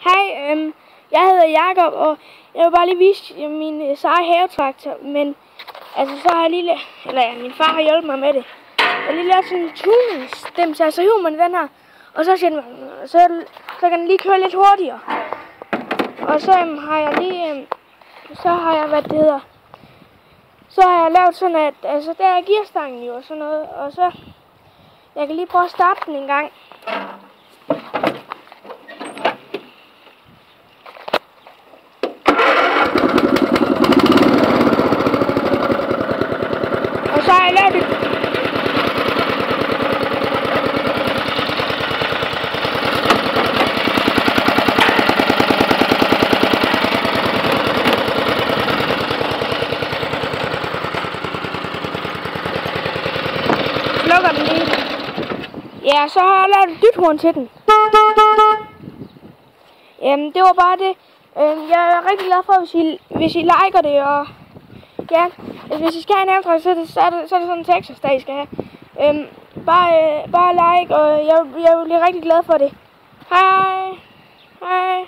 Hej, jeg hedder Jakob, og jeg vil bare lige vise min seje havetraktor, men altså så har jeg lige, min far har hjulpet mig med det. Jeg har lige lavet sådan en tuningsstem, så hiver man den her, og så siger den, så kan den lige køre lidt hurtigere. Og så har jeg lige, så har jeg lavet sådan, at altså der er gearstangen jo og sådan noget, og så jeg kan lige prøve at starte den en gang. Og så har jeg lavet det. Slukker den lige. Ja, så har jeg lavet et dythorn til den. Det var bare det. Jeg er rigtig glad for, hvis I liker det, og ja, hvis I skal have en havetraktor, så er det sådan en Texas, der I skal have. Bare like, og jeg bliver rigtig glad for det. Hej. Hej.